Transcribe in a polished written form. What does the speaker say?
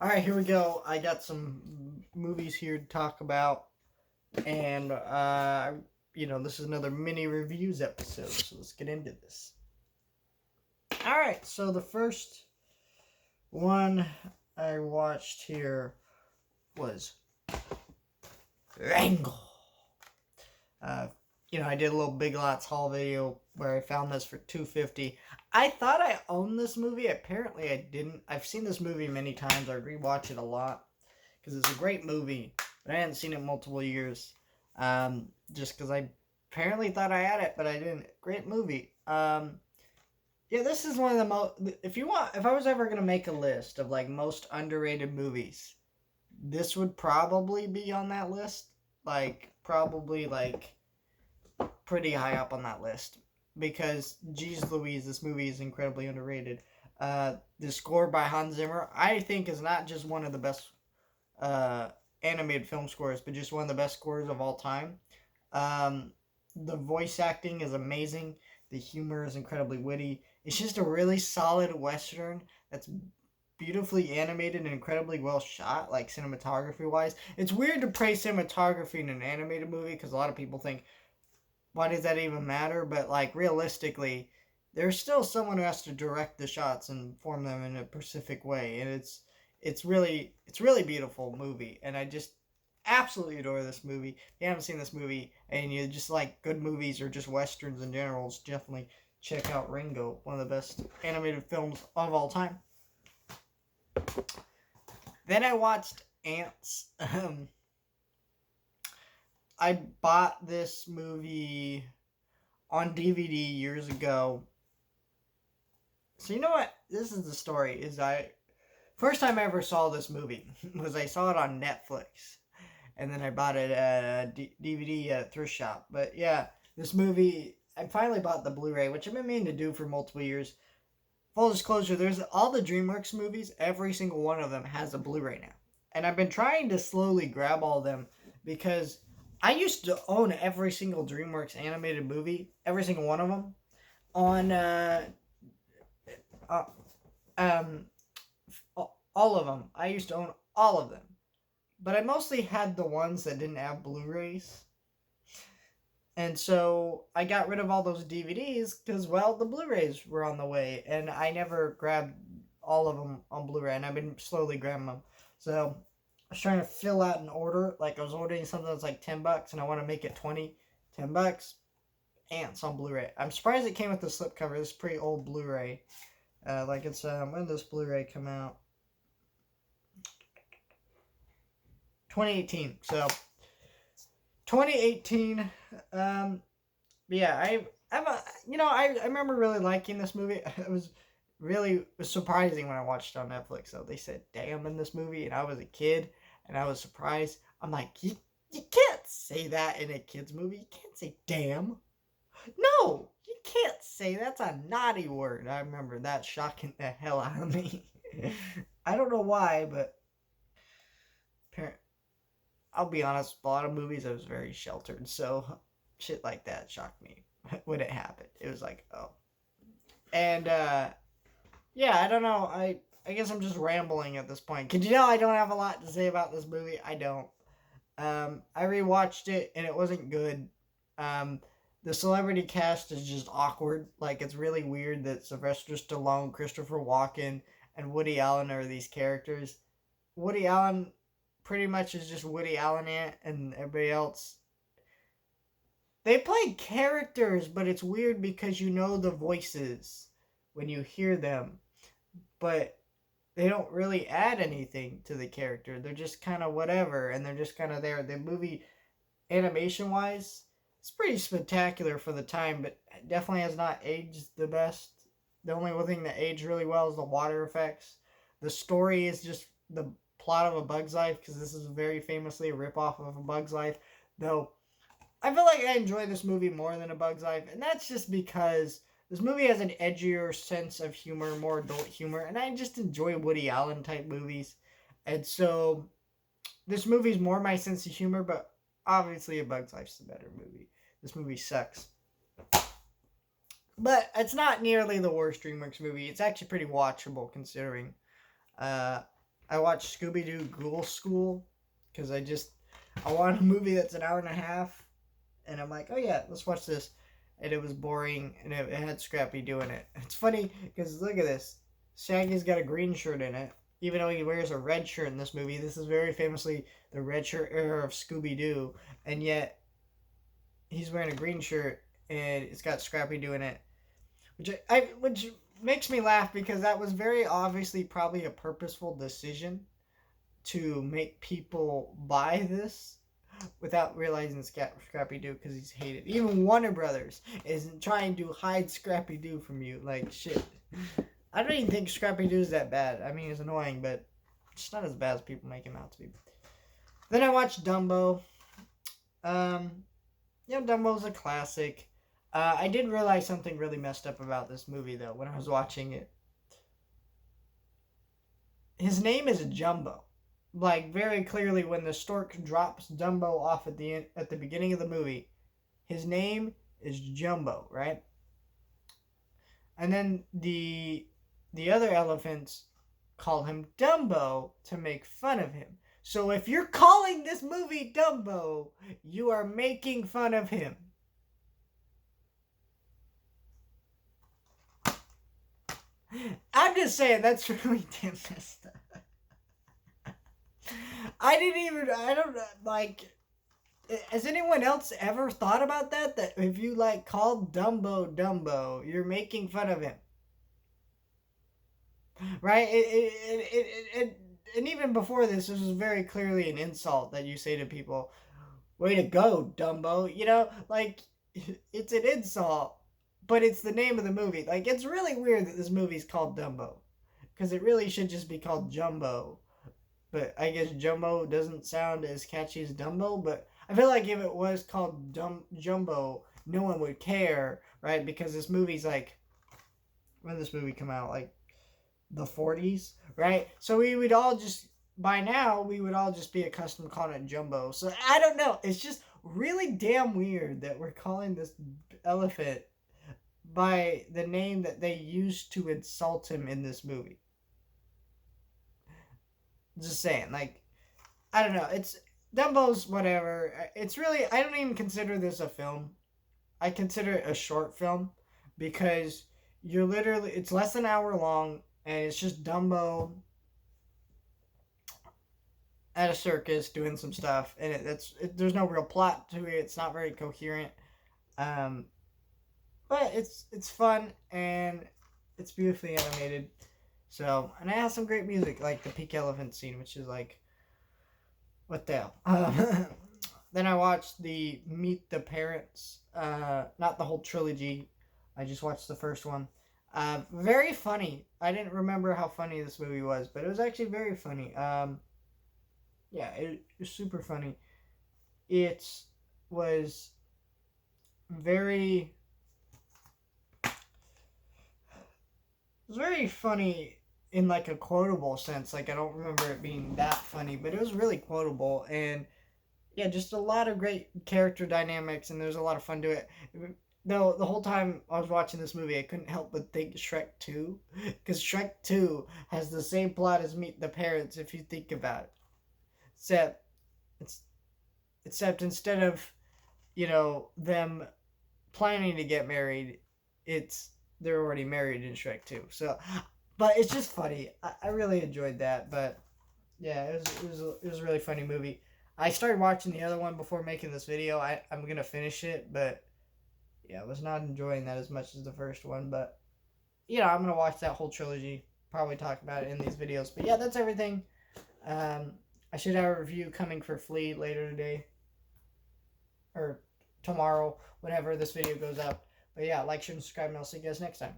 All right, here we go. I got some movies here to talk about, and this is another mini reviews episode. So let's get into this. All right, so the first one I watched here was Wrangle. Uh, I did a little Big Lots haul video where I found this for $2.50. I thought I owned this movie. Apparently, I didn't. I've seen this movie many times. I rewatch it a lot because it's a great movie, but I hadn't seen it in multiple years. Just because I apparently thought I had it, but I didn't. Great movie. Yeah, this is one of the most. If I was ever gonna make a list of like most underrated movies, this would probably be on that list. Probably pretty high up on that list because, geez Louise, this movie is incredibly underrated. The score by Hans Zimmer, I think, is not just one of the best animated film scores, but just one of the best scores of all time. The voice acting is amazing. The humor is incredibly witty. It's just a really solid Western that's beautifully animated and incredibly well shot, like cinematography wise. It's weird to praise cinematography in an animated movie because a lot of people think, why does that even matter? But like realistically, there's still someone who has to direct the shots and form them in a specific way, and it's really beautiful movie, and I just absolutely adore this movie. If you haven't seen this movie and you just like good movies or just westerns in general, definitely check out Ringo, one of the best animated films of all time. Then I watched Ants. I bought this movie on DVD years ago. So you know what? This is the story. First time I ever saw this movie was I saw it on Netflix, and then I bought it at a DVD at a thrift shop. But yeah, this movie, I finally bought the Blu-ray, which I've been meaning to do for multiple years. Full disclosure, there's all the DreamWorks movies, every single one of them has a Blu-ray now. And I've been trying to slowly grab all of them because I used to own every single DreamWorks animated movie, every single one of them, on uh, um, all of them. I used to own all of them. But I mostly had the ones that didn't have Blu-rays. And so I got rid of all those DVDs because, well, the Blu-rays were on the way. And I never grabbed all of them on Blu-ray. And I've been slowly grabbing them. So I was trying to fill out an order. Like I was ordering something that's like $10 and I want to make it 20. $10. Ants on Blu-ray. I'm surprised it came with the slipcover. This is pretty old Blu-ray. When did this Blu-ray come out? 2018. So 2018. Yeah, I remember really liking this movie. It was surprising when I watched it on Netflix. So they said "damn" in this movie, and I was a kid, and I was surprised. I'm like, you can't say that in a kids movie. You can't say "damn." No, you can't say that's a naughty word. I remember that shocking the hell out of me. I don't know why, but I'll be honest, a lot of movies I was very sheltered, so shit like that shocked me when it happened. It was like, oh. And yeah, I don't know. I guess I'm just rambling at this point. Cause I don't have a lot to say about this movie. I don't. I rewatched it and it wasn't good. The celebrity cast is just awkward. Like it's really weird that Sylvester Stallone, Christopher Walken, and Woody Allen are these characters. Woody Allen pretty much is just Woody Allen in it, and everybody else. They play characters, but it's weird because you know the voices when you hear them, but they don't really add anything to the character. They're just kind of whatever, and they're just kind of there. The movie, animation wise, it's pretty spectacular for the time, but definitely has not aged the best. The only one thing that aged really well is the water effects. The story is just the plot of A Bug's Life, because this is very famously a ripoff of A Bug's Life, though I feel like I enjoy this movie more than A Bug's Life, and that's just because this movie has an edgier sense of humor, more adult humor, and I just enjoy Woody Allen type movies, and so this movie's more my sense of humor, but obviously A Bug's Life's the better movie. This movie sucks. But it's not nearly the worst DreamWorks movie. It's actually pretty watchable considering. I watched Scooby-Doo Ghoul School because I want a movie that's an hour and a half, and I'm like, oh yeah, let's watch this. And it was boring, and it had Scrappy doing it. It's funny because look at this. Shaggy's got a green shirt in it, even though he wears a red shirt in this movie. This is very famously the red shirt era of Scooby-Doo, and yet he's wearing a green shirt, and it's got Scrappy doing it, which makes me laugh because that was very obviously probably a purposeful decision to make people buy this without realizing Scrappy Doo because he's hated. Even Warner Brothers is trying to hide Scrappy Doo from you. Like, shit. I don't even think Scrappy Doo is that bad. I mean, it's annoying, but it's not as bad as people make him out to be. Then I watched Dumbo. Dumbo's a classic. I did realize something really messed up about this movie, though, when I was watching it. His name is Jumbo. Like, very clearly, when the stork drops Dumbo off at the beginning of the movie, his name is Jumbo, right? And then the other elephants call him Dumbo to make fun of him. So if you're calling this movie Dumbo, you are making fun of him. I'm just saying, that's really damn messed up. I don't, like, has anyone else ever thought about that? That if you, like, called Dumbo Dumbo, you're making fun of him. Right? And even before this was very clearly an insult that you say to people, way to go, Dumbo. You know, like, it's an insult, but it's the name of the movie. Like, it's really weird that this movie's called Dumbo. Because it really should just be called Jumbo. But I guess Jumbo doesn't sound as catchy as Dumbo. But I feel like if it was called Jumbo, no one would care, right? Because this movie's like, when did this movie come out? Like, the 40s, right? So we would all just, by now, we would all just be accustomed to calling it Jumbo. So I don't know. It's just really damn weird that we're calling this elephant by the name that they used to insult him in this movie. Just saying, like, I don't know. It's Dumbo's whatever. It's really, I don't even consider this a film. I consider it a short film because you're literally, it's less than an hour long and it's just Dumbo at a circus doing some stuff, and there's no real plot to it. It's not very coherent, but it's fun and it's beautifully animated. So, and it has some great music, like the Pink Elephant scene, which is like, what the hell? Then I watched the Meet the Parents, not the whole trilogy. I just watched the first one. Very funny. I didn't remember how funny this movie was, but it was actually very funny. Yeah, it was super funny. It was very funny in like a quotable sense. Like, I don't remember it being that funny, but it was really quotable, and yeah, just a lot of great character dynamics, and there's a lot of fun to it. Though the whole time I was watching this movie, I couldn't help but think Shrek 2, because Shrek 2 has the same plot as Meet the Parents if you think about it. Except instead of, them planning to get married, they're already married in Shrek 2. So, but it's just funny. I really enjoyed that. But yeah, it was a really funny movie. I started watching the other one before making this video. I'm gonna finish it, but yeah, I was not enjoying that as much as the first one. But I'm gonna watch that whole trilogy. Probably talk about it in these videos. But yeah, that's everything. I should have a review coming for Flea later today. Or tomorrow, whenever this video goes up. But yeah, like, share, and subscribe, and I'll see you guys next time.